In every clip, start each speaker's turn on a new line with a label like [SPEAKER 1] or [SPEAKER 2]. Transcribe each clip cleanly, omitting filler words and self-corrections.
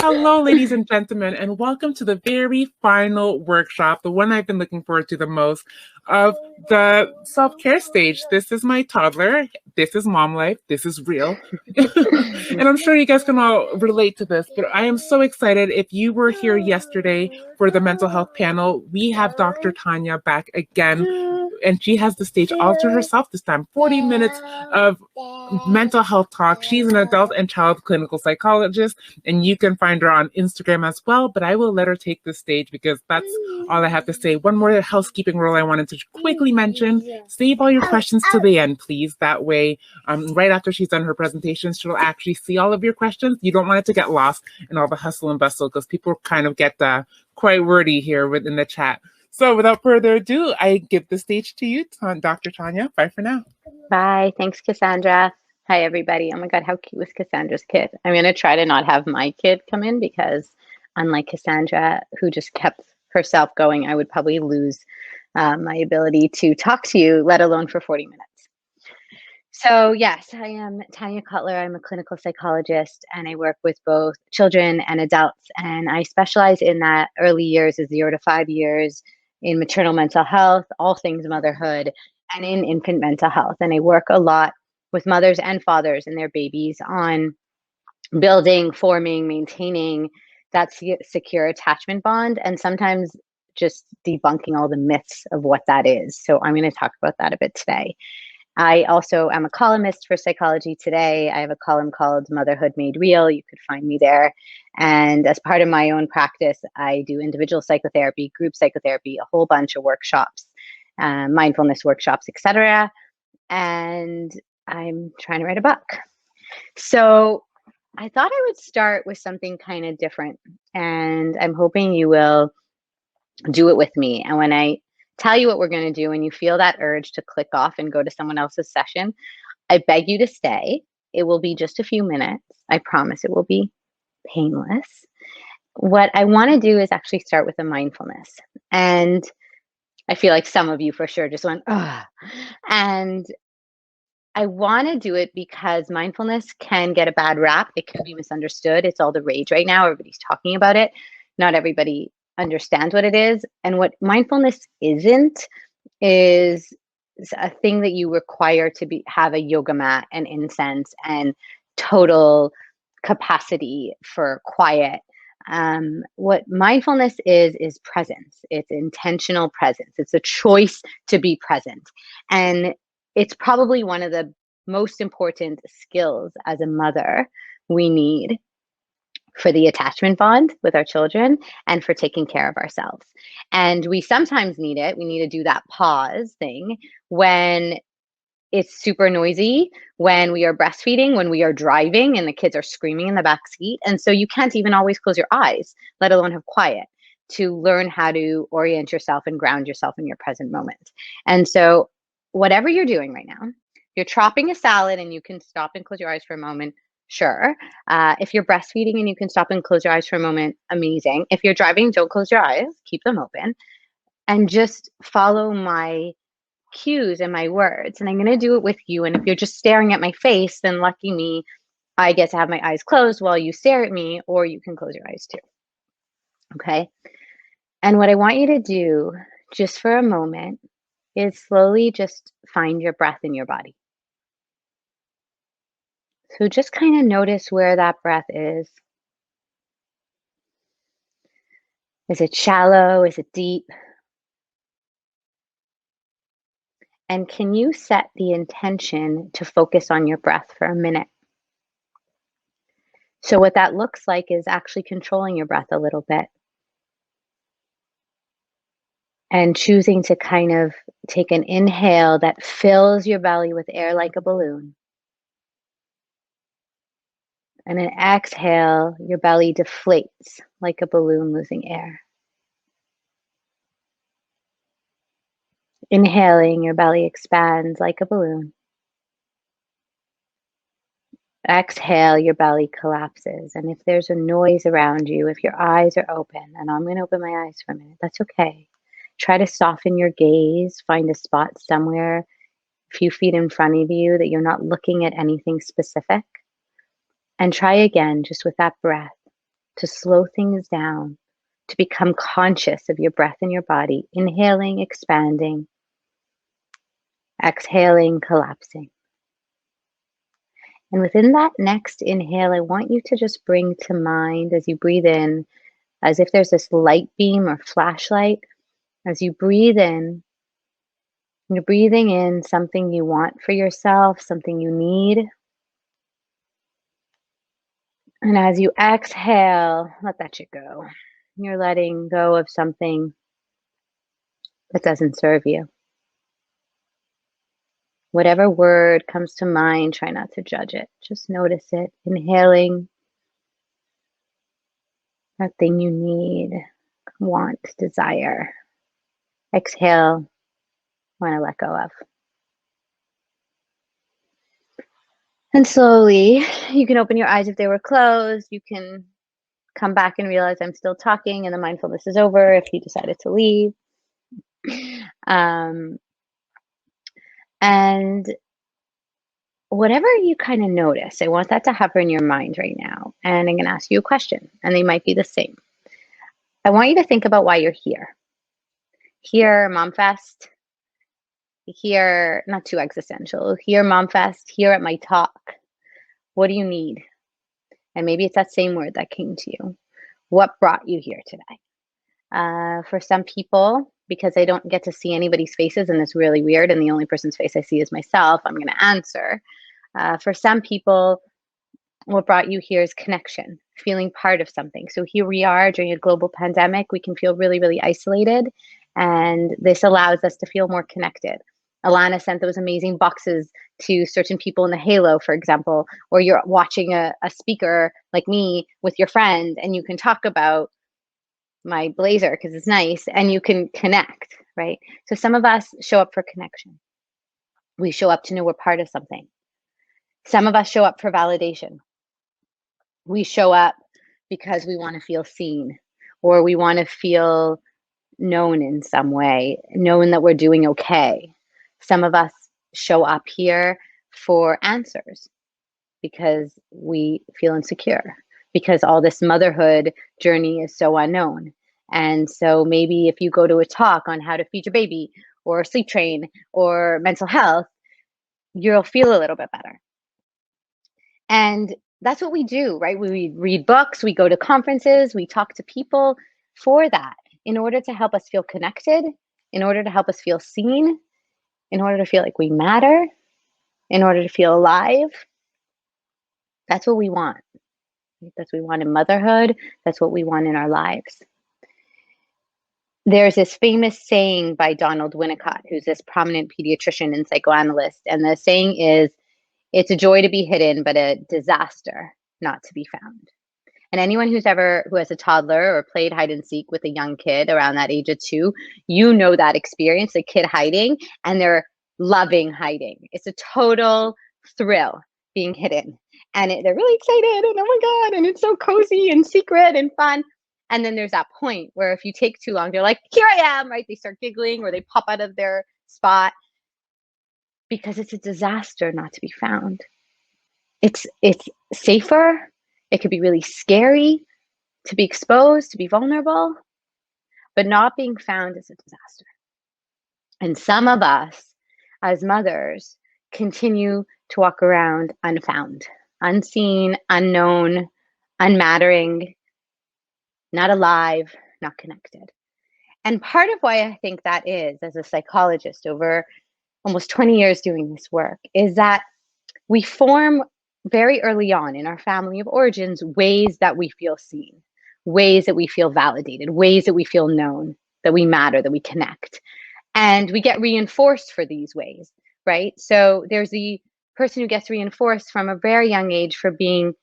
[SPEAKER 1] Hello, ladies and gentlemen, and welcome to the very final workshop, the one I've been looking forward to the most, of the self-care stage. This is my toddler. This is mom life. This is real. And I'm sure you guys can all relate to this, but I am so excited. If you were here yesterday for the mental health panel, we have Dr. Tanya back again, and she has the stage all to herself this time. 40 minutes of mental health talk. She's an adult and child clinical psychologist, and you can find her on Instagram as well, but I will let her take the stage because that's all I have to say. One more housekeeping rule I wanted to quickly mention: save all your questions to the end, please. That way, right after she's done her presentation, she'll actually see all of your questions. You don't want it to get lost in all the hustle and bustle because people kind of get quite wordy here within the chat. So without further ado, I give the stage to you, Dr. Tanya. Bye for now.
[SPEAKER 2] Bye. Thanks, Cassandra. Hi, everybody. Oh my God, how cute was Cassandra's kid? I'm going to try to not have my kid come in because unlike Cassandra, who just kept herself going, I would probably lose my ability to talk to you, let alone for 40 minutes. So yes, I am Tanya Cutler. I'm a clinical psychologist and I work with both children and adults. And I specialize in that early years, is 0 to 5 years, in maternal mental health, all things motherhood, and in infant mental health. And I work a lot with mothers and fathers and their babies on building, forming, maintaining that secure attachment bond, and sometimes just debunking all the myths of what that is. So I'm going to talk about that a bit today. I also am a columnist for Psychology Today. I have a column called Motherhood Made Real. You could find me there. And as part of my own practice, I do individual psychotherapy, group psychotherapy, a whole bunch of workshops, mindfulness workshops, etc. And I'm trying to write a book. So I thought I would start with something kind of different. And I'm hoping you will do it with me. And when I tell you what we're going to do and you feel that urge to click off and go to someone else's session, I beg you to stay. It will be just a few minutes. I promise it will be painless. What I want to do is actually start with a mindfulness. And I feel like some of you for sure just went, oh. And I want to do it because mindfulness can get a bad rap. It can be misunderstood. It's all the rage right now. Everybody's talking about it. Not everybody understands what it is. And what mindfulness isn't is a thing that you require to have a yoga mat and incense and total capacity for quiet. What mindfulness is presence. It's intentional presence. It's a choice to be present. And it's probably one of the most important skills as a mother we need for the attachment bond with our children and for taking care of ourselves. And we sometimes need it. We need to do that pause thing when it's super noisy, when we are breastfeeding, when we are driving and the kids are screaming in the back seat. And so you can't even always close your eyes, let alone have quiet, to learn how to orient yourself and ground yourself in your present moment. And so whatever you're doing right now, you're chopping a salad and you can stop and close your eyes for a moment. Sure. If you're breastfeeding and you can stop and close your eyes for a moment, amazing. If you're driving, don't close your eyes, keep them open, and just follow my cues and my words. And I'm going to do it with you. And if you're just staring at my face, then lucky me, I get to have my eyes closed while you stare at me, or you can close your eyes too. Okay. And what I want you to do just for a moment is slowly just find your breath in your body. So just kind of notice where that breath is. Is it shallow? Is it deep? And can you set the intention to focus on your breath for a minute? So what that looks like is actually controlling your breath a little bit and choosing to kind of take an inhale that fills your belly with air like a balloon. And an exhale, your belly deflates like a balloon losing air. Inhaling, your belly expands like a balloon. Exhale, your belly collapses. And if there's a noise around you, if your eyes are open, and I'm going to open my eyes for a minute, that's okay. Try to soften your gaze, find a spot somewhere a few feet in front of you that you're not looking at anything specific. And try again, just with that breath, to slow things down, to become conscious of your breath in your body, inhaling, expanding, exhaling, collapsing. And within that next inhale, I want you to just bring to mind as you breathe in, as if there's this light beam or flashlight. As you breathe in, you're breathing in something you want for yourself, something you need. And as you exhale, let that shit go. You're letting go of something that doesn't serve you. Whatever word comes to mind, try not to judge it. Just notice it. Inhaling that thing you need, want, desire. Exhale, want to let go of. And slowly, you can open your eyes if they were closed. You can come back and realize I'm still talking and the mindfulness is over if you decided to leave. And whatever you kind of notice, I want that to hover in your mind right now. And I'm going to ask you a question, and they might be the same. I want you to think about why you're here. Here, MomFest. Here, not too existential. Here, MomFest. Here at my talk. What do you need? And maybe it's that same word that came to you. What brought you here today? For some people, because I don't get to see anybody's faces and it's really weird and the only person's face I see is myself, I'm going to answer. For some people, what brought you here is connection, feeling part of something. So here we are during a global pandemic. We can feel really, really isolated. And this allows us to feel more connected. Alana sent those amazing boxes to certain people in the Halo, for example, or you're watching a speaker like me with your friend and you can talk about my blazer because it's nice and you can connect, right? So some of us show up for connection. We show up to know we're part of something. Some of us show up for validation. We show up because we want to feel seen or we want to feel known in some way, knowing that we're doing okay. Some of us show up here for answers because we feel insecure, because all this motherhood journey is so unknown. And so maybe if you go to a talk on how to feed your baby or sleep train or mental health, you'll feel a little bit better. And that's what we do, right? We read books, we go to conferences, we talk to people for that, in order to help us feel connected, in order to help us feel seen, in order to feel like we matter, in order to feel alive. That's what we want. That's what we want in motherhood. That's what we want in our lives. There's this famous saying by Donald Winnicott, who's this prominent pediatrician and psychoanalyst. And the saying is, it's a joy to be hidden, but a disaster not to be found. And anyone who has a toddler or played hide and seek with a young kid around that age of 2, you know that experience, the kid hiding, and they're loving hiding. It's a total thrill being hidden. And they're really excited, and oh my God, and it's so cozy and secret and fun. And then there's that point where if you take too long, they're like, here I am, right? They start giggling or they pop out of their spot because it's a disaster not to be found. It's safer. It could be really scary to be exposed, to be vulnerable, but not being found is a disaster. And some of us as mothers continue to walk around unfound, unseen, unknown, unmattering, not alive, not connected. And part of why I think that is, as a psychologist over almost 20 years doing this work, is that we form very early on in our family of origins ways that we feel seen, ways that we feel validated, ways that we feel known, that we matter, that we connect. And we get reinforced for these ways, right? So there's the person who gets reinforced from a very young age for being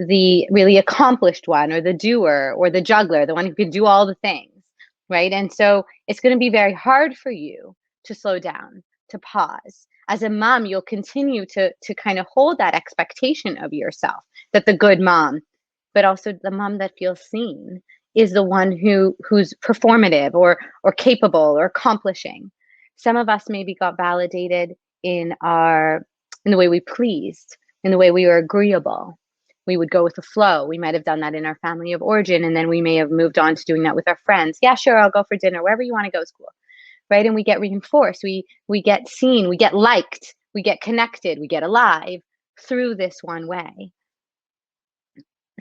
[SPEAKER 2] the really accomplished one, or the doer, or the juggler, the one who can do all the things, right? And so it's going to be very hard for you to slow down, to pause. As a mom, you'll continue to kind of hold that expectation of yourself, that the good mom, but also the mom that feels seen, is the one who's performative or capable or accomplishing. Some of us maybe got validated in the way we pleased, in the way we were agreeable. We would go with the flow. We might have done that in our family of origin, and then we may have moved on to doing that with our friends. Yeah, sure, I'll go for dinner, wherever you want to go, school, right? And we get reinforced. We get seen. We get liked. We get connected. We get alive through this one way.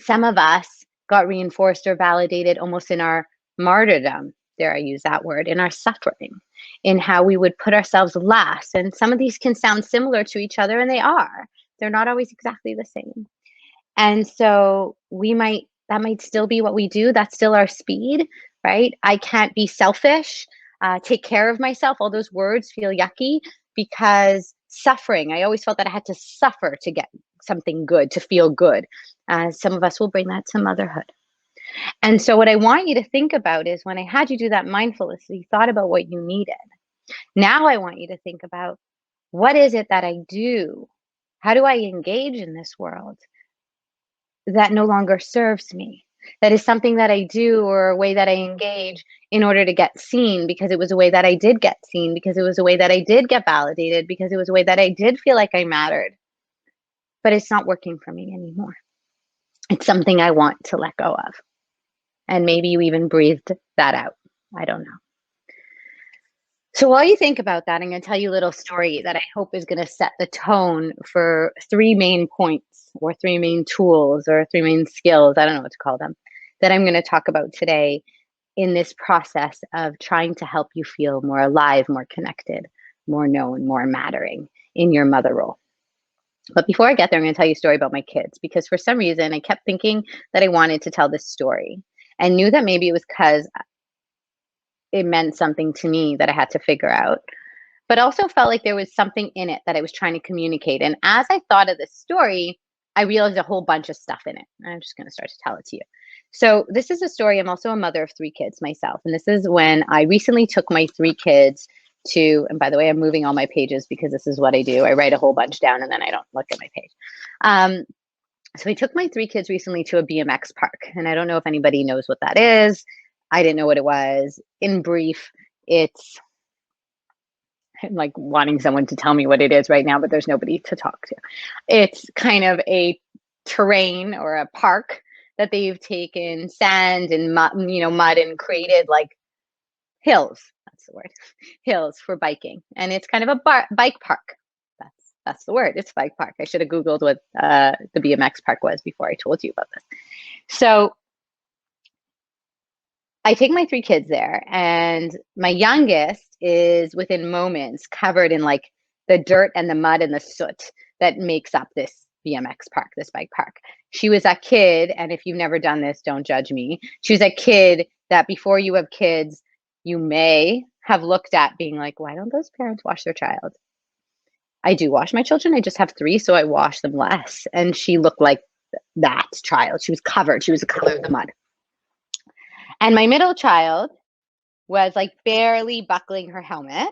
[SPEAKER 2] Some of us got reinforced or validated almost in our martyrdom, dare I use that word, in our suffering, in how we would put ourselves last. And some of these can sound similar to each other, and they are. They're not always exactly the same. And so that might still be what we do. That's still our speed, right? I can't be selfish, take care of myself. All those words feel yucky because suffering, I always felt that I had to suffer to get something good, to feel good. Some of us will bring that to motherhood. And so what I want you to think about is when I had you do that mindfulness, you thought about what you needed. Now I want you to think about, what is it that I do? How do I engage in this world that no longer serves me? That is something that I do, or a way that I engage in order to get seen, because it was a way that I did get seen, because it was a way that I did get validated, because it was a way that I did feel like I mattered. But it's not working for me anymore. It's something I want to let go of. And maybe you even breathed that out. I don't know. So while you think about that, I'm going to tell you a little story that I hope is going to set the tone for 3 main points, or 3 main tools, or 3 main skills, I don't know what to call them, that I'm going to talk about today in this process of trying to help you feel more alive, more connected, more known, more mattering in your mother role. But before I get there, I'm going to tell you a story about my kids, because for some reason I kept thinking that I wanted to tell this story, and knew that maybe it was because it meant something to me that I had to figure out, but also felt like there was something in it that I was trying to communicate. And as I thought of this story, I realized a whole bunch of stuff in it. I'm just going to start to tell it to you. So this is a story. I'm also a mother of 3 kids myself. And this is when I recently took my 3 kids to, and by the way, I'm moving all my pages because this is what I do. I write a whole bunch down and then I don't look at my page. So I took my 3 kids recently to a BMX park. And I don't know if anybody knows what that is. I didn't know what it was. In brief, it's, I'm like wanting someone to tell me what it is right now, but there's nobody to talk to. It's kind of a terrain or a park that they've taken sand and mud, mud, and created like hills. That's the word, hills for biking. And it's kind of a bike park. That's the word. It's bike park. I should have Googled what the BMX park was before I told you about this. So I take my 3 kids there, and my youngest is within moments covered in like the dirt and the mud and the soot that makes up this BMX park, this bike park. She was a kid, and if you've never done this, don't judge me. She was a kid that before you have kids, you may have looked at being like, why don't those parents wash their child? I do wash my children. I just have 3, so I wash them less. And she looked like that child. She was covered. She was the color of the mud. And my middle child was like barely buckling her helmet.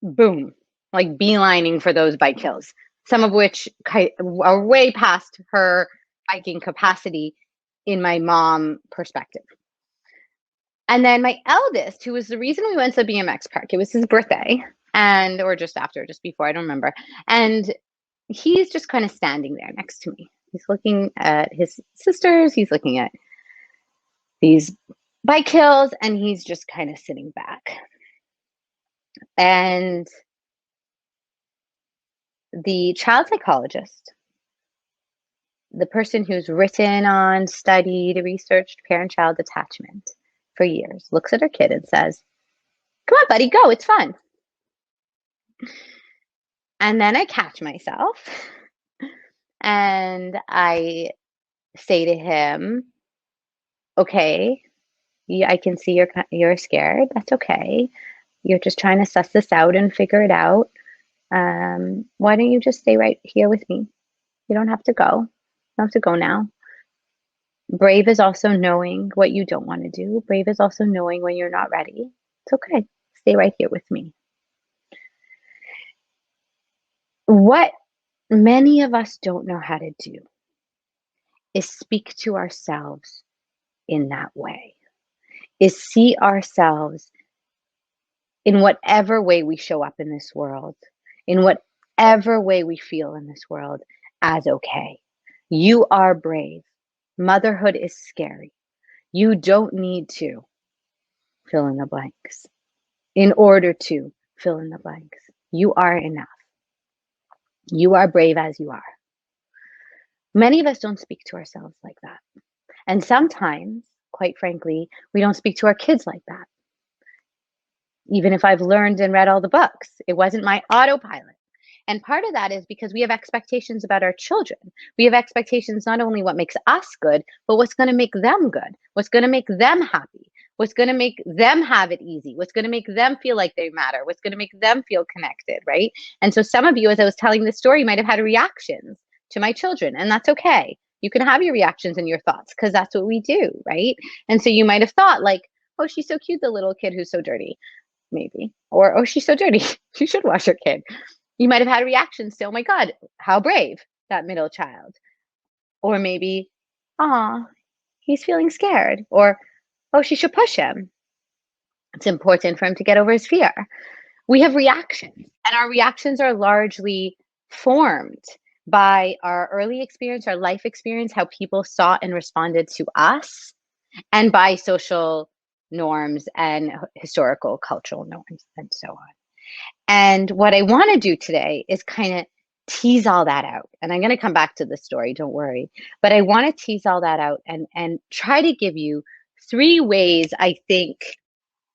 [SPEAKER 2] Boom, like beelining for those bike hills, some of which are way past her biking capacity in my mom perspective. And then my eldest, who was the reason we went to the BMX park, it was his birthday, or just after, just before, I don't remember. And he's just kind of standing there next to me. He's looking at his sisters. He's looking at these bike hills, and he's just kind of sitting back. And the child psychologist, the person who's written on, studied, researched parent-child attachment for years, looks at her kid and says, come on, buddy, go, it's fun. And then I catch myself and I say to him, okay, I can see you're scared. That's okay. You're just trying to suss this out and figure it out. Why don't you just stay right here with me? You don't have to go. You don't have to go now. Brave is also knowing what you don't want to do. Brave is also knowing when you're not ready. It's okay. Stay right here with me. What many of us don't know how to do is speak to ourselves in that way, is see ourselves in whatever way we show up in this world, in whatever way we feel in this world, as okay, You are brave. Motherhood is scary. You don't need to fill in the blanks in order to fill in the blanks. You are enough. You are brave as you are. Many of us don't speak to ourselves like that. And sometimes, quite frankly, we don't speak to our kids like that. Even if I've learned and read all the books, it wasn't my autopilot. And part of that is because we have expectations about our children. We have expectations not only what makes us good, but what's going to make them good, what's going to make them happy, what's going to make them have it easy, what's going to make them feel like they matter, what's going to make them feel connected, right? And so some of you, as I was telling this story, might have had reactions to my children, and that's okay. You can have your reactions and your thoughts because that's what we do, right? And so you might have thought like, oh, she's so cute, the little kid who's so dirty, maybe. Or, oh, she's so dirty, she should wash her kid. You might have had reactions to, oh my God, how brave, that middle child. Or maybe, ah, he's feeling scared. Or, oh, she should push him. It's important for him to get over his fear. We have reactions, and our reactions are largely formed by our early experience, our life experience, how people saw and responded to us, and by social norms and historical cultural norms and so on. And what I want to do today is kind of tease all that out. And I'm going to come back to the story, don't worry. But I want to tease all that out and try to give you 3 ways, I think,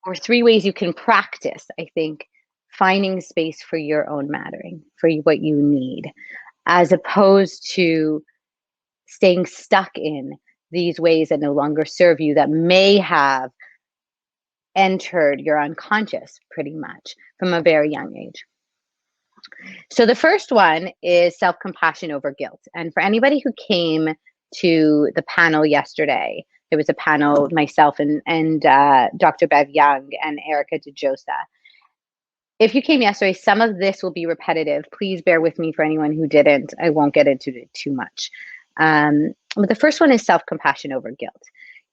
[SPEAKER 2] or 3 ways you can practice, I think, finding space for your own mattering, for what you need, as opposed to staying stuck in these ways that no longer serve you, that may have entered your unconscious pretty much from a very young age. So the first one is self-compassion over guilt. And for anybody who came to the panel yesterday, there was a panel, myself and Dr. Bev Young and Erica DeJosa. If you came yesterday, some of this will be repetitive. Please bear with me for anyone who didn't. I won't get into it too much. But the first one is self-compassion over guilt.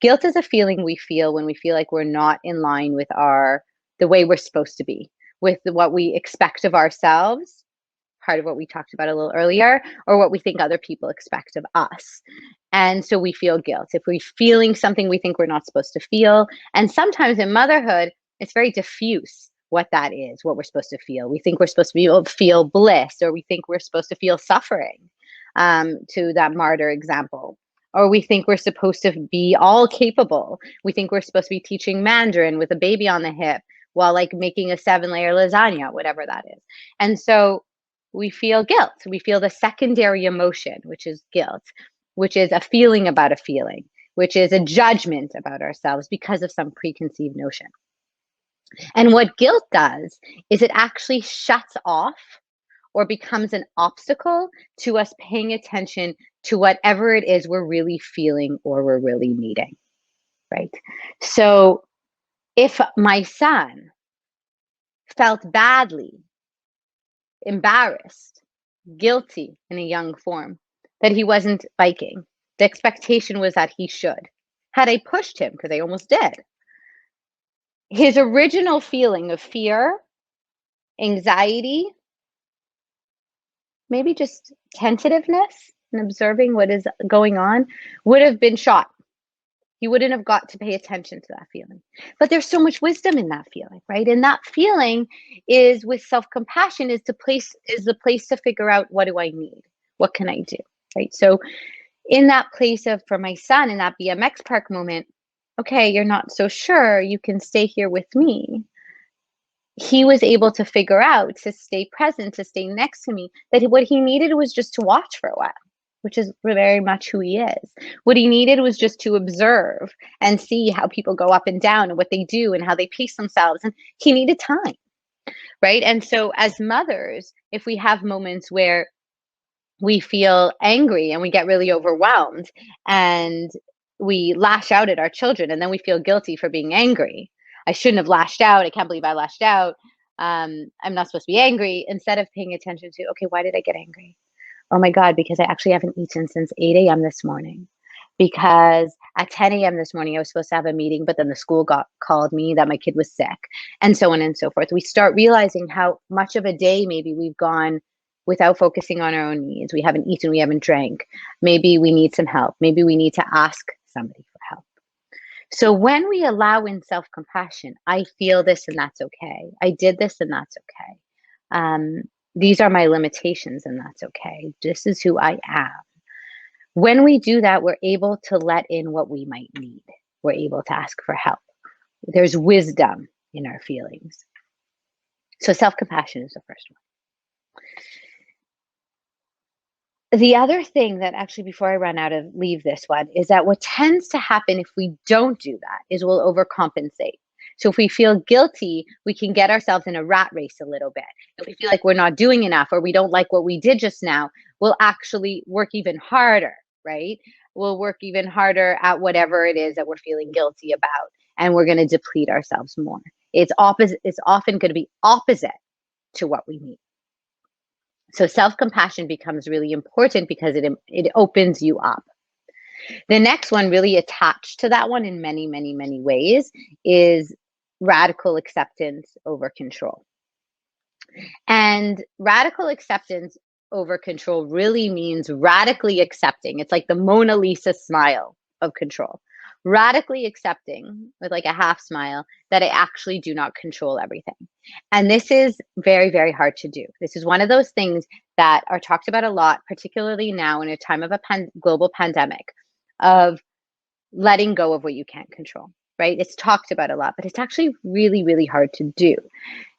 [SPEAKER 2] Guilt is a feeling we feel when we feel like we're not in line with the way we're supposed to be, with what we expect of ourselves, part of what we talked about a little earlier, or what we think other people expect of us. And so we feel guilt. If we're feeling something we think we're not supposed to feel, and sometimes in motherhood, it's very diffuse what that is, what we're supposed to feel. We think we're supposed to be able to feel bliss, or we think we're supposed to feel suffering, to that martyr example. Or we think we're supposed to be all capable. We think we're supposed to be teaching Mandarin with a baby on the hip while like making a 7-layer lasagna, whatever that is. And so we feel guilt. We feel the secondary emotion, which is guilt, which is a feeling about a feeling, which is a judgment about ourselves because of some preconceived notion. And what guilt does is it actually shuts off or becomes an obstacle to us paying attention to whatever it is we're really feeling or we're really needing, right? So if my son felt badly, embarrassed, guilty in a young form, that he wasn't biking, the expectation was that he should. Had I pushed him, because I almost did, his original feeling of fear, anxiety, maybe just tentativeness and observing what is going on would have been shot. He wouldn't have got to pay attention to that feeling. But there's so much wisdom in that feeling, right? And that feeling is, with self-compassion, is the place to figure out, what do I need? What can I do, right? So in that place of, for my son, in that BMX park moment, okay, you're not so sure, you can stay here with me. He was able to figure out, to stay present, to stay next to me, that what he needed was just to watch for a while, which is very much who he is. What he needed was just to observe and see how people go up and down and what they do and how they pace themselves. And he needed time, right? And so as mothers, if we have moments where we feel angry and we get really overwhelmed and we lash out at our children, and then we feel guilty for being angry. I shouldn't have lashed out. I can't believe I lashed out. I'm not supposed to be angry. Instead of paying attention to, okay, why did I get angry? Oh my God, because I actually haven't eaten since 8 a.m. this morning. Because at 10 a.m. this morning, I was supposed to have a meeting, but then the school called me that my kid was sick, and so on and so forth. We start realizing how much of a day maybe we've gone without focusing on our own needs. We haven't eaten, we haven't drank. Maybe we need some help. Maybe we need to ask somebody for help. So when we allow in self-compassion, I feel this and that's okay. I did this and that's okay. These are my limitations and that's okay. This is who I am. When we do that, we're able to let in what we might need. We're able to ask for help. There's wisdom in our feelings. So self-compassion is the first one. The other thing that actually, before I leave this one, is that what tends to happen if we don't do that is we'll overcompensate. So if we feel guilty, we can get ourselves in a rat race a little bit. If we feel like we're not doing enough or we don't like what we did just now, we'll actually work even harder, right? We'll work even harder at whatever it is that we're feeling guilty about, and we're going to deplete ourselves more. It's often going to be opposite to what we need. So self-compassion becomes really important because it opens you up. The next one, really attached to that one in many, many, many ways, is radical acceptance over control. And radical acceptance over control really means radically accepting. It's like the Mona Lisa smile of control. Radically accepting with like a half smile that I actually do not control everything. And this is very, very hard to do. This is one of those things that are talked about a lot, particularly now in a time of a global pandemic, of letting go of what you can't control, right? It's talked about a lot, but it's actually really, really hard to do.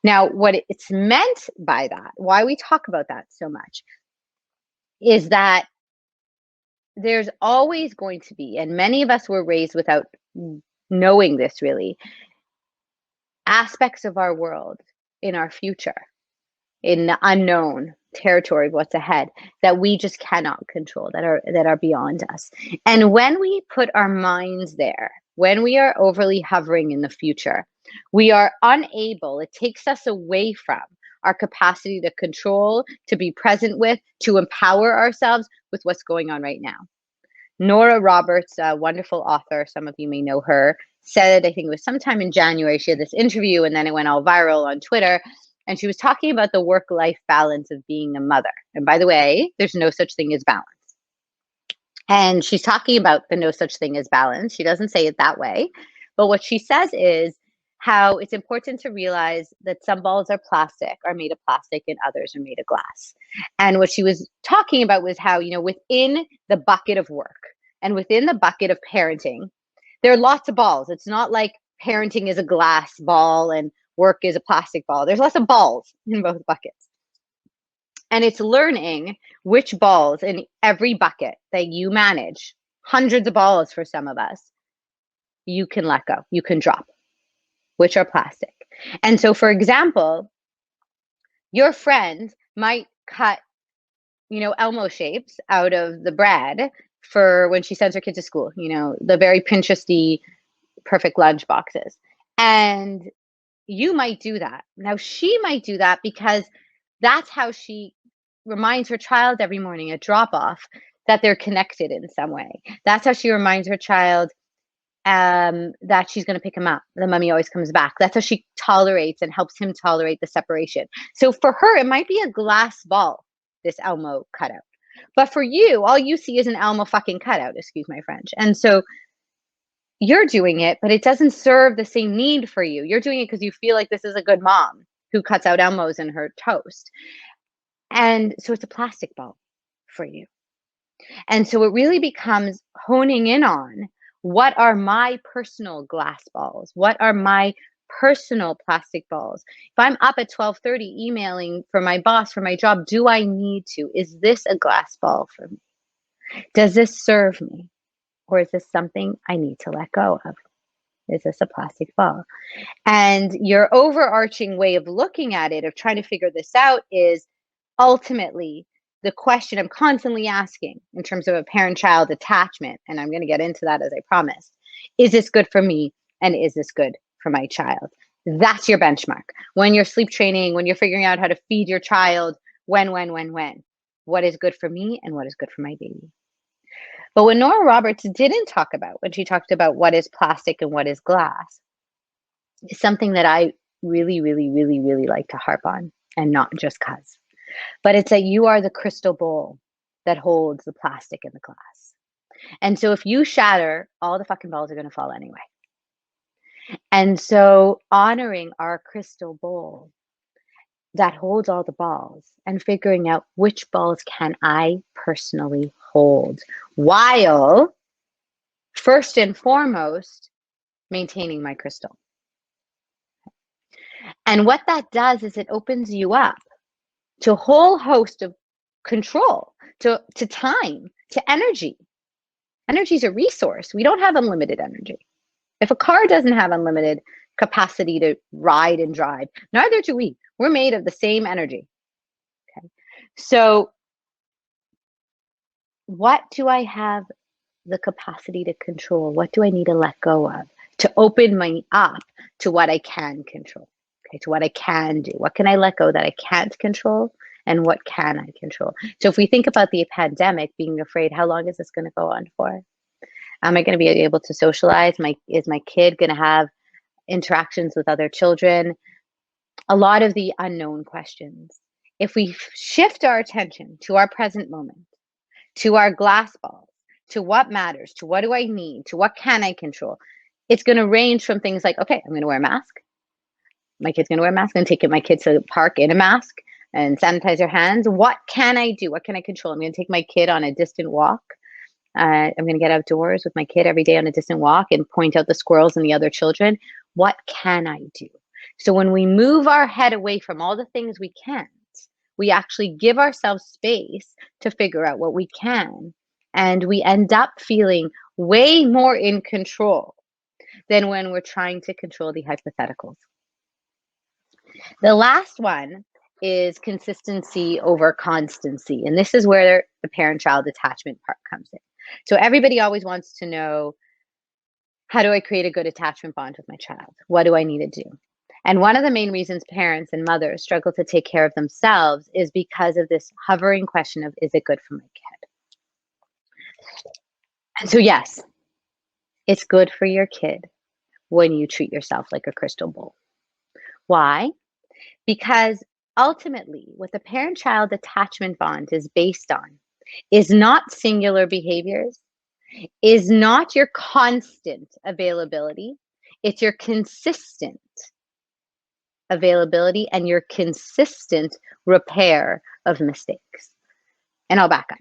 [SPEAKER 2] Now, what it's meant by that, why we talk about that so much, is that there's always going to be, and many of us were raised without knowing this really, aspects of our world in our future, in the unknown territory of what's ahead, that we just cannot control, that are beyond us. And when we put our minds there, when we are overly hovering in the future, we are unable, it takes us away from our capacity to control, to be present with, to empower ourselves with what's going on right now. Nora Roberts, a wonderful author, some of you may know her, said, I think it was sometime in January, she had this interview and then it went all viral on Twitter. And she was talking about the work-life balance of being a mother. And by the way, there's no such thing as balance. And she's talking about the no such thing as balance. She doesn't say it that way. But what she says is how it's important to realize that some balls are made of plastic, and others are made of glass. And what she was talking about was how, within the bucket of work and within the bucket of parenting, there are lots of balls. It's not like parenting is a glass ball and work is a plastic ball. There's lots of balls in both buckets. And it's learning which balls in every bucket that you manage, hundreds of balls for some of us, you can let go, you can drop, which are plastic. And so, for example, your friend might cut, Elmo shapes out of the bread for when she sends her kid to school, the very Pinteresty, perfect lunch boxes. And you might do that. Now, she might do that because that's how she reminds her child every morning at drop-off that they're connected in some way. That's how she reminds her child that she's going to pick him up. The mommy always comes back. That's how she tolerates and helps him tolerate the separation. So for her, it might be a glass ball, this Elmo cutout. But for you, all you see is an Elmo fucking cutout, excuse my French. And so you're doing it, but it doesn't serve the same need for you. You're doing it because you feel like this is a good mom who cuts out Elmos in her toast. And so it's a plastic ball for you. And so it really becomes honing in on, what are my personal glass balls? What are my personal plastic balls? If I'm up at 12:30 emailing for my boss for my job, do I need to? Is this a glass ball for me? Does this serve me? Or is this something I need to let go of? Is this a plastic ball? And your overarching way of looking at it, of trying to figure this out, is ultimately the question I'm constantly asking in terms of a parent-child attachment, and I'm going to get into that as I promised. Is this good for me? And is this good for my child? That's your benchmark. When you're sleep training, when you're figuring out how to feed your child, when? What is good for me and what is good for my baby? But what Nora Roberts didn't talk about when she talked about what is plastic and what is glass is something that I really, really, really, really like to harp on, and not just 'cause. but it's that you are the crystal bowl that holds the plastic in the glass. And so if you shatter, all the fucking balls are going to fall anyway. And so honoring our crystal bowl that holds all the balls and figuring out which balls can I personally hold, while first and foremost maintaining my crystal. And what that does is it opens you up to a whole host of control, to time, to energy. Energy is a resource. We don't have unlimited energy. If a car doesn't have unlimited capacity to ride and drive, neither do we. We're made of the same energy. Okay. So what do I have the capacity to control? What do I need to let go of to open me up to what I can control? Okay, to what I can do. What can I let go that I can't control? And what can I control? So if we think about the pandemic, being afraid, how long is this going to go on for? Am I going to be able to socialize? Is my kid going to have interactions with other children? A lot of the unknown questions. If we shift our attention to our present moment, to our glass balls, to what matters, to what do I need, to what can I control, it's going to range from things like, okay, I'm going to wear a mask. My kid's going to wear a mask. I'm going to take my kids to the park in a mask and sanitize their hands. What can I do? What can I control? I'm going to take my kid on a distant walk. I'm going to get outdoors with my kid every day on a distant walk and point out the squirrels and the other children. What can I do? So when we move our head away from all the things we can't, we actually give ourselves space to figure out what we can. And we end up feeling way more in control than when we're trying to control the hypotheticals. The last one is consistency over constancy. And this is where the parent-child attachment part comes in. So everybody always wants to know, how do I create a good attachment bond with my child? What do I need to do? And one of the main reasons parents and mothers struggle to take care of themselves is because of this hovering question of, is it good for my kid? And so yes, it's good for your kid when you treat yourself like a crystal bowl. Why? Because ultimately, what the parent-child attachment bond is based on is not singular behaviors, is not your constant availability. It's your consistent availability and your consistent repair of mistakes. And I'll back up.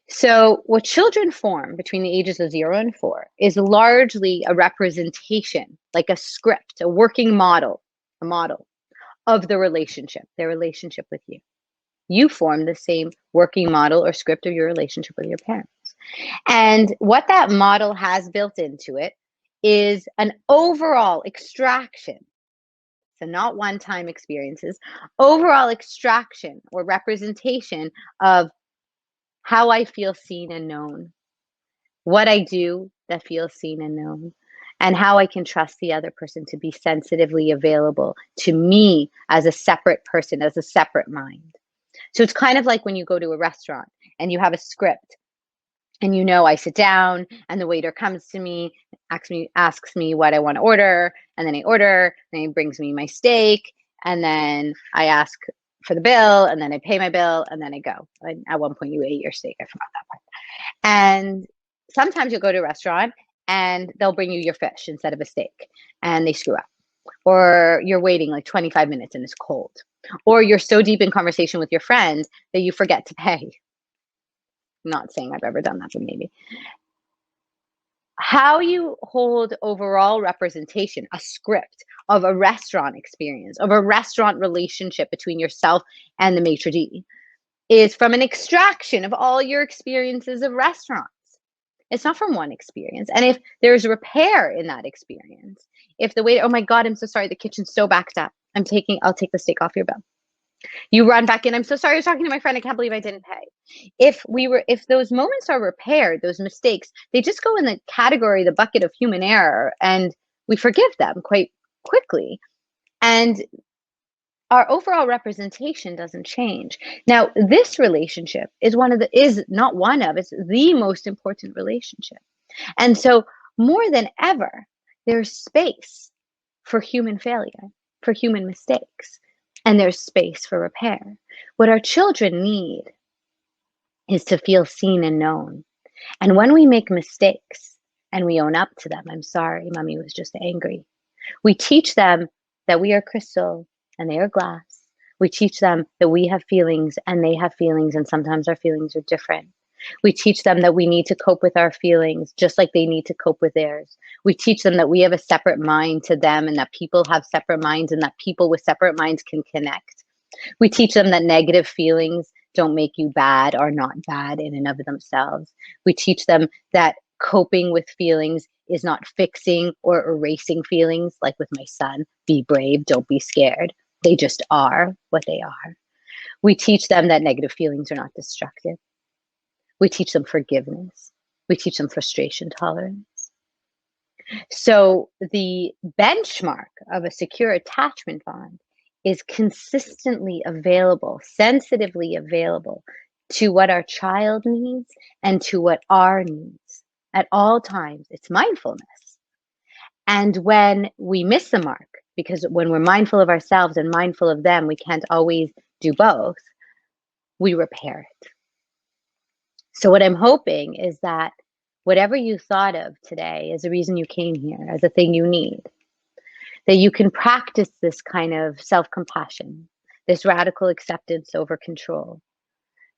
[SPEAKER 2] So what children form between the ages of 0 and 4 is largely a representation, like a script, a working model, a model of the relationship, their relationship with you. You form the same working model or script of your relationship with your parents. And what that model has built into it is an overall extraction. So not one-time experiences, overall extraction or representation of how I feel seen and known, what I do that feels seen and known, and how I can trust the other person to be sensitively available to me as a separate person, as a separate mind. So it's kind of like when you go to a restaurant and you have a script and I sit down and the waiter comes to me, asks me what I want to order, and then I order, and he brings me my steak, and then I ask for the bill, and then I pay my bill, and then I go. And at one point you ate your steak, I forgot that part. And sometimes you'll go to a restaurant and they'll bring you your fish instead of a steak, and they screw up. Or you're waiting like 25 minutes and it's cold. Or you're so deep in conversation with your friend that you forget to pay. I'm not saying I've ever done that, but maybe. How you hold overall representation, a script of a restaurant experience, of a restaurant relationship between yourself and the maitre d', is from an extraction of all your experiences of restaurants. It's not from one experience. And if there's repair in that experience, if the waiter, oh my God, I'm so sorry, the kitchen's so backed up, I'll take the steak off your bill. You run back in, I'm so sorry, I was talking to my friend, I can't believe I didn't pay. If those moments are repaired, those mistakes, they just go in the category, the bucket of human error, and we forgive them quite quickly. And our overall representation doesn't change. Now, this relationship is it's the most important relationship. And so more than ever, there's space for human failure, for human mistakes. and there's space for repair. What our children need is to feel seen and known. And when we make mistakes and we own up to them, I'm sorry, mommy was just angry. We teach them that we are crystal and they are glass. We teach them that we have feelings and they have feelings, and sometimes our feelings are different. We teach them that we need to cope with our feelings just like they need to cope with theirs. We teach them that we have a separate mind to them and that people have separate minds and that people with separate minds can connect. We teach them that negative feelings don't make you bad or not bad in and of themselves. We teach them that coping with feelings is not fixing or erasing feelings, like with my son. Be brave, don't be scared. They just are what they are. We teach them that negative feelings are not destructive. We teach them forgiveness. We teach them frustration tolerance. So the benchmark of a secure attachment bond is consistently available, sensitively available to what our child needs and to what our needs at all times. It's mindfulness. And when we miss the mark, because when we're mindful of ourselves and mindful of them, we can't always do both, we repair it. So what I'm hoping is that whatever you thought of today as a reason you came here, as a thing you need, that you can practice this kind of self-compassion, this radical acceptance over control,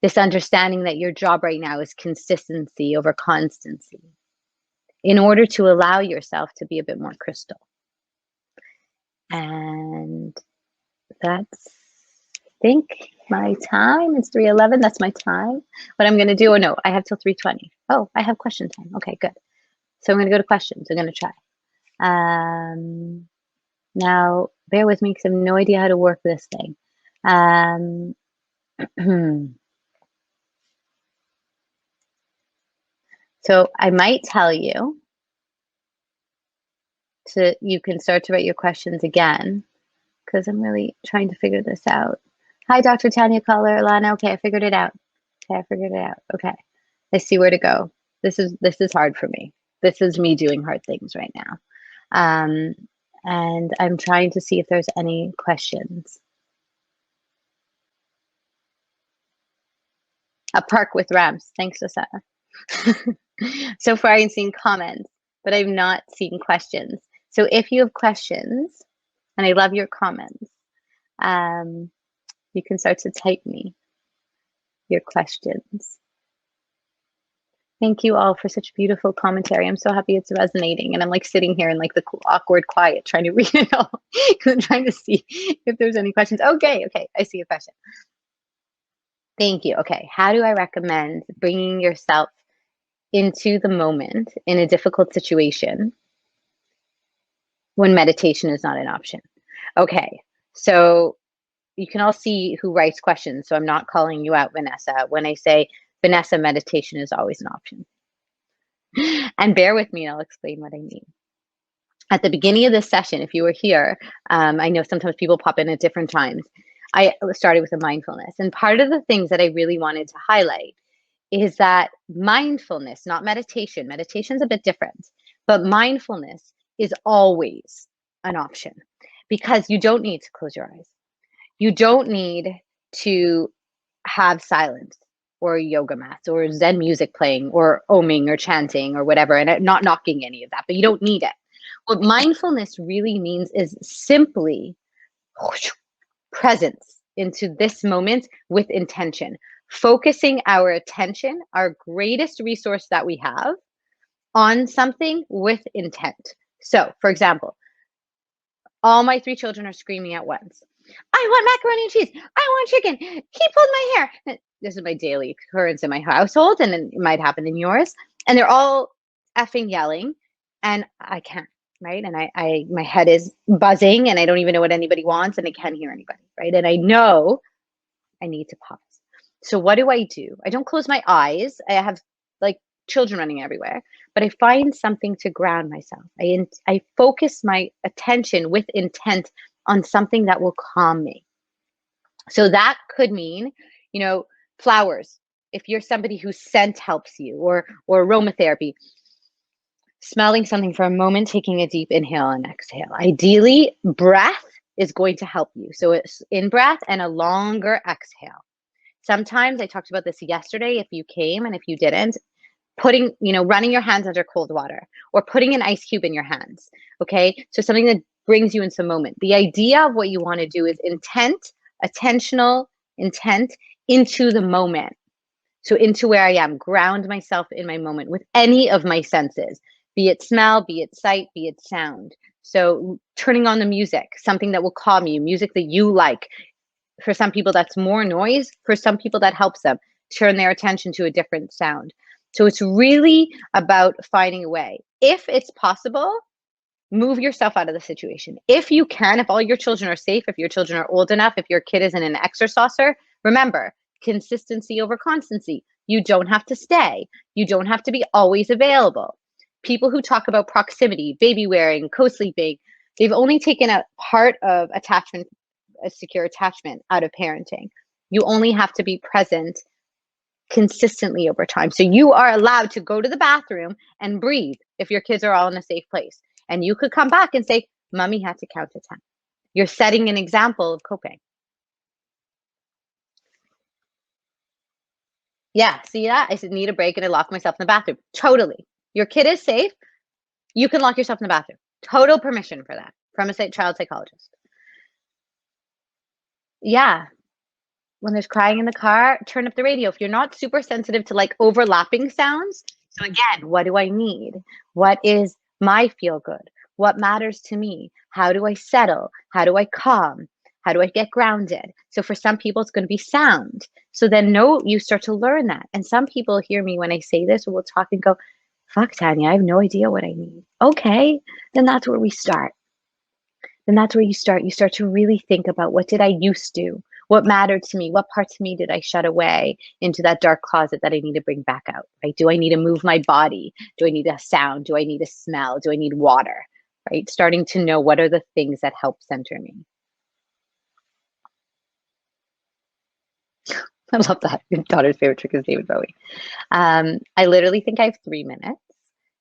[SPEAKER 2] this understanding that your job right now is consistency over constancy, in order to allow yourself to be a bit more crystal. And that's, I think, my time. It's 3:11. That's my time. What I'm going to do, oh no, I have till 3:20. Oh, I have question time. Okay, good. So I'm going to go to questions. I'm going to try. Now, bear with me because I have no idea how to work this thing. So I might tell you you can start to write your questions again, because I'm really trying to figure this out. Hi, Dr. Tanya Cutler, Lana. Okay, I figured it out. Okay, I figured it out. Okay, I see where to go. This is hard for me. This is me doing hard things right now. And I'm trying to see if there's any questions. A park with ramps. Thanks, Osana. So far, I've seen comments, but I've not seen questions. So if you have questions, and I love your comments, you can start to type me your questions. Thank you all for such beautiful commentary. I'm so happy it's resonating. And I'm like sitting here in like the awkward quiet trying to read it all. I'm trying to see if there's any questions. Okay, I see a question. Thank you. Okay, how do I recommend bringing yourself into the moment in a difficult situation when meditation is not an option? Okay, so you can all see who writes questions. So I'm not calling you out, Vanessa, when I say, Vanessa, meditation is always an option. And bear with me and I'll explain what I mean. At the beginning of this session, if you were here, I know sometimes people pop in at different times. I started with a mindfulness. And part of the things that I really wanted to highlight is that mindfulness, not meditation, meditation's a bit different, but mindfulness is always an option, because you don't need to close your eyes. You don't need to have silence or yoga mats or Zen music playing or oming or chanting or whatever, and not knocking any of that, but you don't need it. What mindfulness really means is simply presence into this moment with intention, focusing our attention, our greatest resource that we have, on something with intent. So, for example, all my 3 children are screaming at once. I want macaroni and cheese. I want chicken. Keep holding my hair. This is my daily occurrence in my household, and it might happen in yours. And they're all effing yelling, and I can't, right? And I my head is buzzing, and I don't even know what anybody wants, and I can't hear anybody, right? And I know I need to pause. So what do? I don't close my eyes. I have like children running everywhere, but I find something to ground myself. I focus my attention with intent on something that will calm me. So that could mean, flowers. If you're somebody whose scent helps you, or aromatherapy, smelling something for a moment, taking a deep inhale and exhale. Ideally, breath is going to help you. So it's in breath and a longer exhale. Sometimes, I talked about this yesterday, if you came, and if you didn't, running your hands under cold water or putting an ice cube in your hands. Okay. So something that brings you into the moment. The idea of what you want to do is attentional intent into the moment. So into where I am, ground myself in my moment with any of my senses, be it smell, be it sight, be it sound. So turning on the music, something that will calm you, music that you like. For some people, that's more noise. For some people, that helps them turn their attention to a different sound. So it's really about finding a way. If it's possible, move yourself out of the situation. If you can, if all your children are safe, if your children are old enough, if your kid isn't an exerciser, remember, consistency over constancy. You don't have to stay. You don't have to be always available. People who talk about proximity, baby wearing, co-sleeping, they've only taken a part of attachment, a secure attachment, out of parenting. You only have to be present consistently over time. So you are allowed to go to the bathroom and breathe if your kids are all in a safe place. And you could come back and say, Mommy had to count to 10. You're setting an example of coping. Yeah, see that? I said, need a break, and I locked myself in the bathroom. Totally. Your kid is safe. You can lock yourself in the bathroom. Total permission for that from a child psychologist. Yeah. When there's crying in the car, turn up the radio. If you're not super sensitive to like overlapping sounds. So again, what do I need? What is my feel good? What matters to me? How do I settle? How do I calm? How do I get grounded? So for some people, it's going to be sound. So then you start to learn that. And some people hear me when I say this, or we'll talk and go, fuck, Tanya, I have no idea what I need. Okay, then that's where we start. Then that's where you start. You start to really think about, what did I used to? What mattered to me? What parts of me did I shut away into that dark closet that I need to bring back out? Right? Do I need to move my body? Do I need a sound? Do I need a smell? Do I need water? Right? Starting to know what are the things that help center me. I love that. Your daughter's favorite trick is David Bowie. I literally think I have 3 minutes.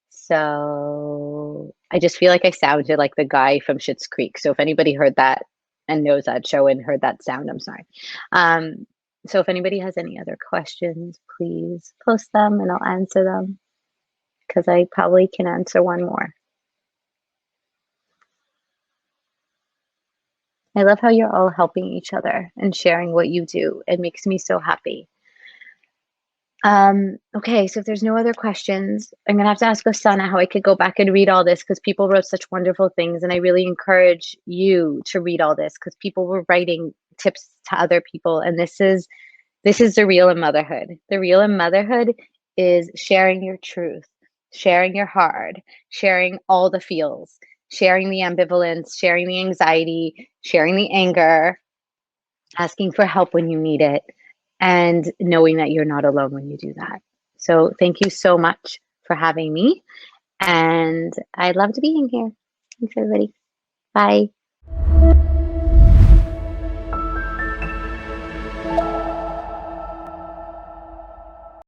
[SPEAKER 2] So I just feel like I sounded like the guy from Schitt's Creek. So if anybody heard that and knows that show and heard that sound, I'm sorry. So if anybody has any other questions, please post them and I'll answer them, because I probably can answer one more. I love how you're all helping each other and sharing what you do. It makes me so happy. Okay, so if there's no other questions, I'm gonna have to ask Osana how I could go back and read all this, because people wrote such wonderful things, and I really encourage you to read all this, because people were writing tips to other people, and this is the real in motherhood. The real in motherhood is sharing your truth, sharing your heart, sharing all the feels, sharing the ambivalence, sharing the anxiety, sharing the anger, asking for help when you need it, and knowing that you're not alone when you do that. So thank you so much for having me. And I'd love to be in here. Thanks, everybody. Bye.